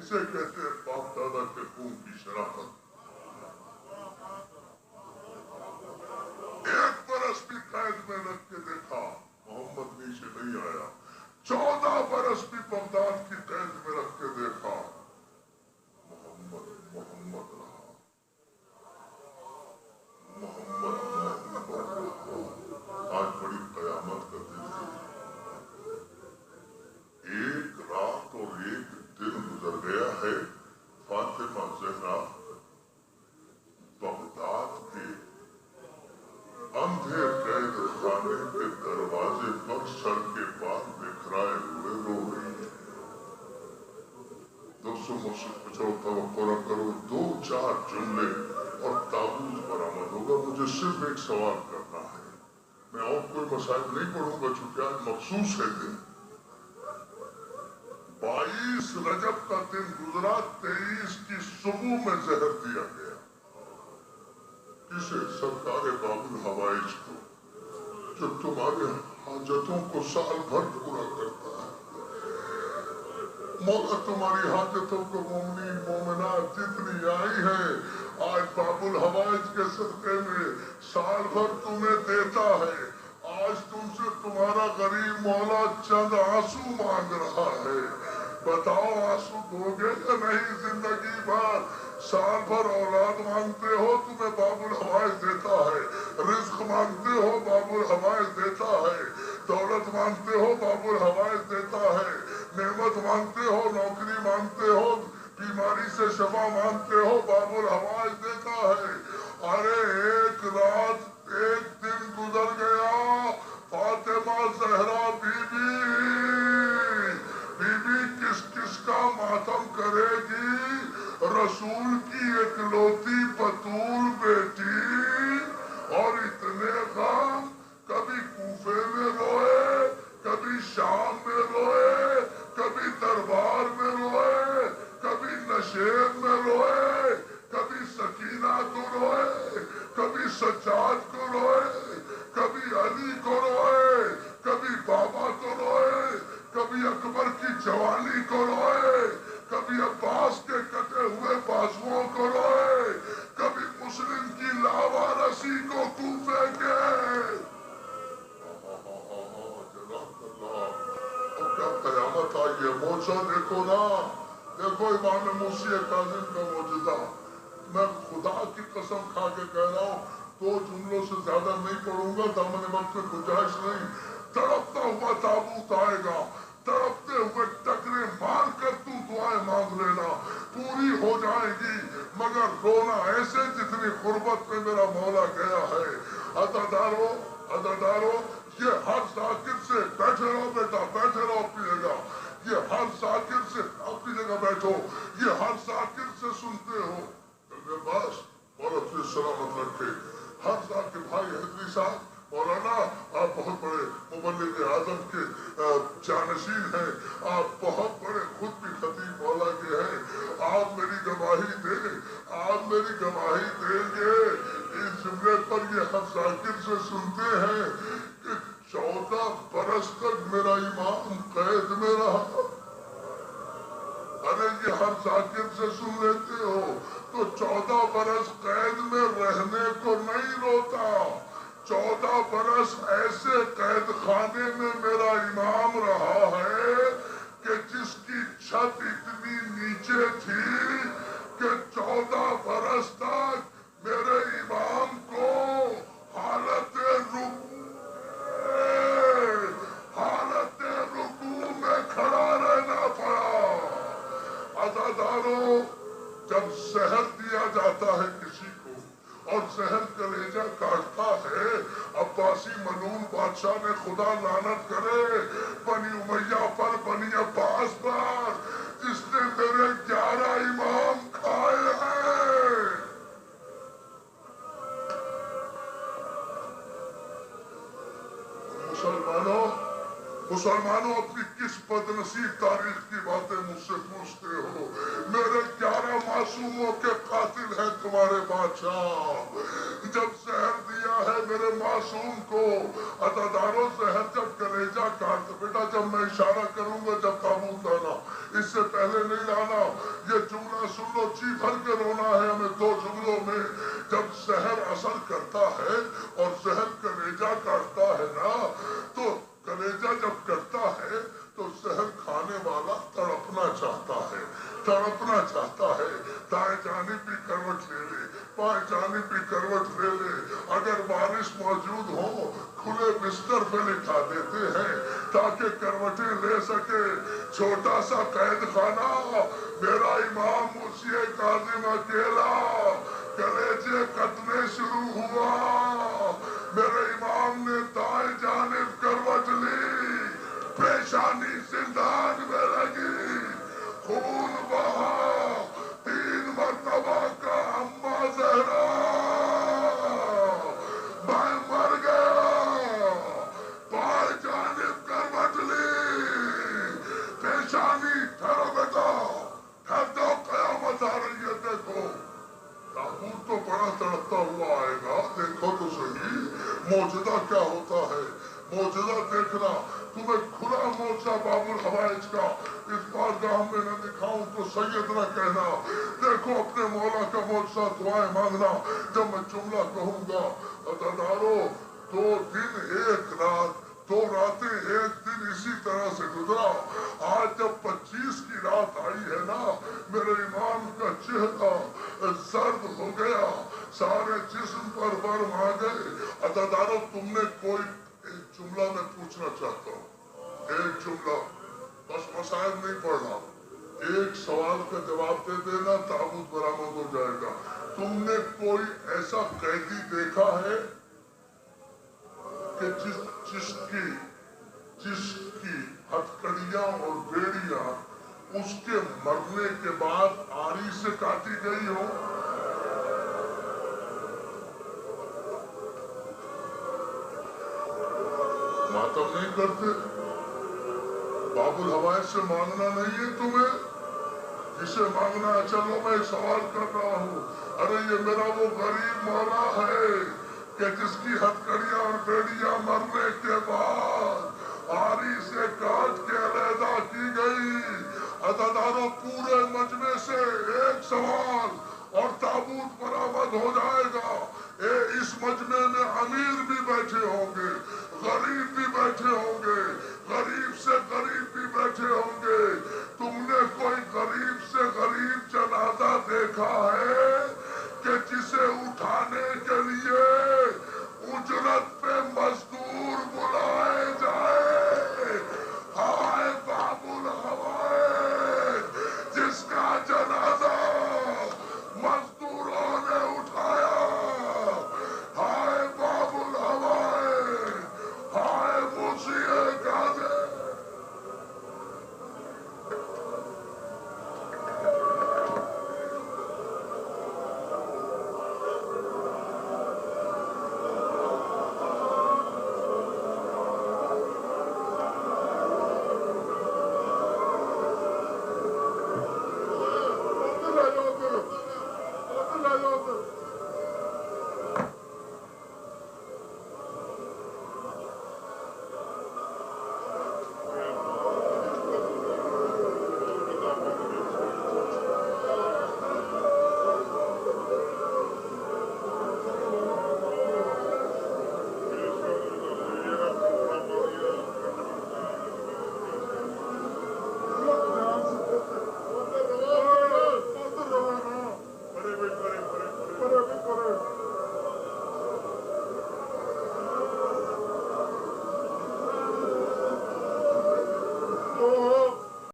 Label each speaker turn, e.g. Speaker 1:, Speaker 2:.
Speaker 1: اسے کہتے ہیں باپ دادا کے خون کی شرافت. ایک برس بھی قید میں رکھ کے دیکھا محمد نیچے نہیں آیا. 14 برس بھی بغداد کی قید میں رکھ کے دیکھا محمد رہا. محمد رہا. آج بڑی قیامت کا دن ہے. ایک رات اور ایک دن گزر گیا ہے. فاطمہ زہرا بغداد کے اندھے قید خانے کے دروازے پر سر کے بال بکھرائے ہوئے رو رہی ہے. دوستوں مجھ سے پوچھو توقع نہ کرو 2-4 جملے اور تابوت برآمد ہوگا. مجھے صرف ایک سوال کرنا ہے. میں اور کوئی مسائل نہیں پڑھوں گا چونکہ آج مخصوص ہے دن. 22 رجب کا دن گزرا. 23 کی صبح میں زہر دیا گیا. کسے؟ سرکار باب الحوائج کو جو تمہارے حاجتوں کو سال بھر پورا کرتا ہے. مولا تمہاری حاجتوں کو مومنین مومنات جتنی آئی ہے آج باب الحوائج کے صدقے میں سال بھر تمہیں دیتا ہے. آج تم سے تمہارا غریب مولا چند آنسو مانگ رہا ہے. بتاؤ آنسو دو گے یا نہیں؟ زندگی بھر سال بھر اولاد مانگتے ہو تمہیں باب الحوائج دیتا ہے. رزق مانگتے ہو باب الحوائج دیتا ہے. دولت مانگتے ہو باب الحوائج دیتا ہے. نعمت مانگتے ہو نوکری مانگتے ہو بیماری سے شفا مانگتے ہو باب الحوائج دیتا ہے. ارے ایک رات ایک دن گزر گیا. فاطمہ زہرا بی بی کس کس کا ماتم کرے گی؟ رسول کی اکلوتی بطول بیٹی. اور اتنے غم کبھی کوفے میں روئے کبھی شام میں روئے کبھی دربار میں روئے کبھی نشیب میں روئے کبھی سکینہ کو روئے کبھی سجاد کو روئے کبھی علی کو روئے کبھی بابا کو روئے کبھی اکبر کی جوانی کو روئے کبھی عباس کے کٹے ہوئے بازوؤں کو روئے کبھی مسلم کی لاوارسی کو کوفے کے. کیا قیامت آئی ہے. موجزہ دیکھو نا. دیکھو امام موسی کاظم کا معجزہ. میں خدا کی قسم کھا کے کہہ رہا ہوں 2 جملوں سے زیادہ نہیں پڑھوں گا. دامن وقت میں گنجائش نہیں. تڑپتا ہوا تابوت آئے گا. تڑپتے ہوئے ٹکرے مار کر تو دعائیں مانگ لینا پوری ہو جائے گی. مگر رونا ایسے جتنی غربت میں میرا مولا گیا ہے. عزادارو یہ ہر ذاکر سے بیٹھے رہو بیٹا بیٹھے رہو اپنی جگہ. یہ ہر ذاکر سے اپنی جگہ بیٹھو. یہ ہر ذاکر سے سنتے ہو میرے پاس مولا تجھے سلامت رکھے. ہر ذاکر بھائی حضری صاحب مولانا آپ بہت بڑے مبلغ اعظم کے جانشین ہیں. آپ بہت بڑے خود بھی خطیب مولا کے ہیں. آپ میری گواہی دیں. آپ میری گواہی دیں گے اس جملے پر. یہ ہر ذاکر سے سنتے ہیں کہ 14 برس تک میرا امام قید میں رہا. ارے یہ ہر ذاکر سے سن لیتے ہو تو 14 برس قید میں رہنے کو نہیں روتا. 14 برس ایسے قید خانے میں میرا امام رہا ہے کہ جس کی چھت اتنی نیچے تھی کہ 14 برس تک میرے امام کو حالت رکوع میں کھڑا رہنا پڑا. عزادارو جب زہر دیا جاتا ہے کسی کو اور زہر کلیجہ کاٹتا ہے. عباسی ملعون بادشاہ نے خدا لعنت کرے بنی امیہ پر بنی عباس پر جس نے میرے 11 امام کھائے ہیں. مسلمانوں اپنی کس بدنصیب تاریخ کی باتیں مجھ سے پوچھتے ہو؟ میرے 11 معصوموں کے قاتل ہیں تمہارے بادشاہ. جب زہر دیا ہے میرے معصوم کو. عزادارو زہر جب کلیجہ کاٹ بیٹا جب میں اشارہ کروں گا جب تابوت لانا اس سے پہلے نہیں لانا. یہ جملہ سن لو, جی بھر کے رونا ہے ہمیں 2 جملوں میں. جب زہر اثر کرتا ہے اور زہر کلیجہ کاٹتا ہے نا, تو کلیجہ جب کرتا ہے تو زہر کھانے والا تڑپنا چاہتا ہے, تڑپنا چاہتا ہے. دائیں جانب بھی کروٹ لے لے, بائیں جانب بھی کروٹ لے لے. اگر بارش موجود ہو کھلے بستر پہ لٹا دیتے ہیں تاکہ کروٹیں لے سکے. چھوٹا سا قید خانہ, میرا امام مرشد کاظم اکیلا, کلیجے کٹنے شروع ہوا. میرے امام نے دائیں جانب کروٹ لی, پیشانی زندان میں لگی, خون بہا 3 مرتبہ کا اما زہرا, میں مر گیا. بائیں جانب کروٹ لی, پیشانی ٹھہرو بیٹا, ٹھہر جاؤ, قیامت آ رہی ہے. دیکھو تابوت تو بڑا تڑپتا ہوا آئے گا, دیکھو تو صحیح معجزہ کیا ہوتا ہے. معجزہ دیکھنا, تمہیں کھلا معجزہ باب الحوائج کا اس بارگاہ میں نہ دکھاؤں تو سید نہ کہنا. دیکھو اپنے مولا کا معجزہ, دعائیں مانگنا. جب میں جملہ کہوں گا, عزادارو 2 دن 1 رات 2 راتیں 1 دن اسی طرح سے گزرا. آج جب 25 کی رات آئی ہے نا, میرے امام کا چہرہ زرد ہو گیا, سارے جسم پر برم آ گئے. عزادارو تم نے کوئی ایک جملہ میں پوچھنا چاہتا ہوں, ایک جملہ بس, مسائل نہیں پڑھنا, ایک سوال کا جواب دے دینا, تابوت برآمد ہو جائے گا. تم نے کوئی ایسا قیدی دیکھا ہے کہ جس کی ہتھکڑیاں اور بیڑیاں اس کے مرنے کے بعد آری سے کاٹی گئی ہو؟ ماتم نہیں کرتے؟ باب الحوائج سے مانگنا نہیں ہے تمہیں؟ جسے مانگنا ہے, چلو میں سوال کر رہا ہوں. ارے یہ میرا وہ غریب مولا ہے کہ جس کی ہتھکڑیاں اور بیڑیاں مرنے کے بعد آری سے کاٹ کے علیحدہ کی گئی. عزادارو پورے مجمع سے ایک سوال اور تابوت برآمد ہو جائے گا. اس مجمع میں امیر بھی بیٹھے ہوں گے, غریب بھی بیٹھے ہوں گے, غریب سے غریب بھی بیٹھے ہوں گے. تم نے کوئی غریب سے غریب جنازہ دیکھا ہے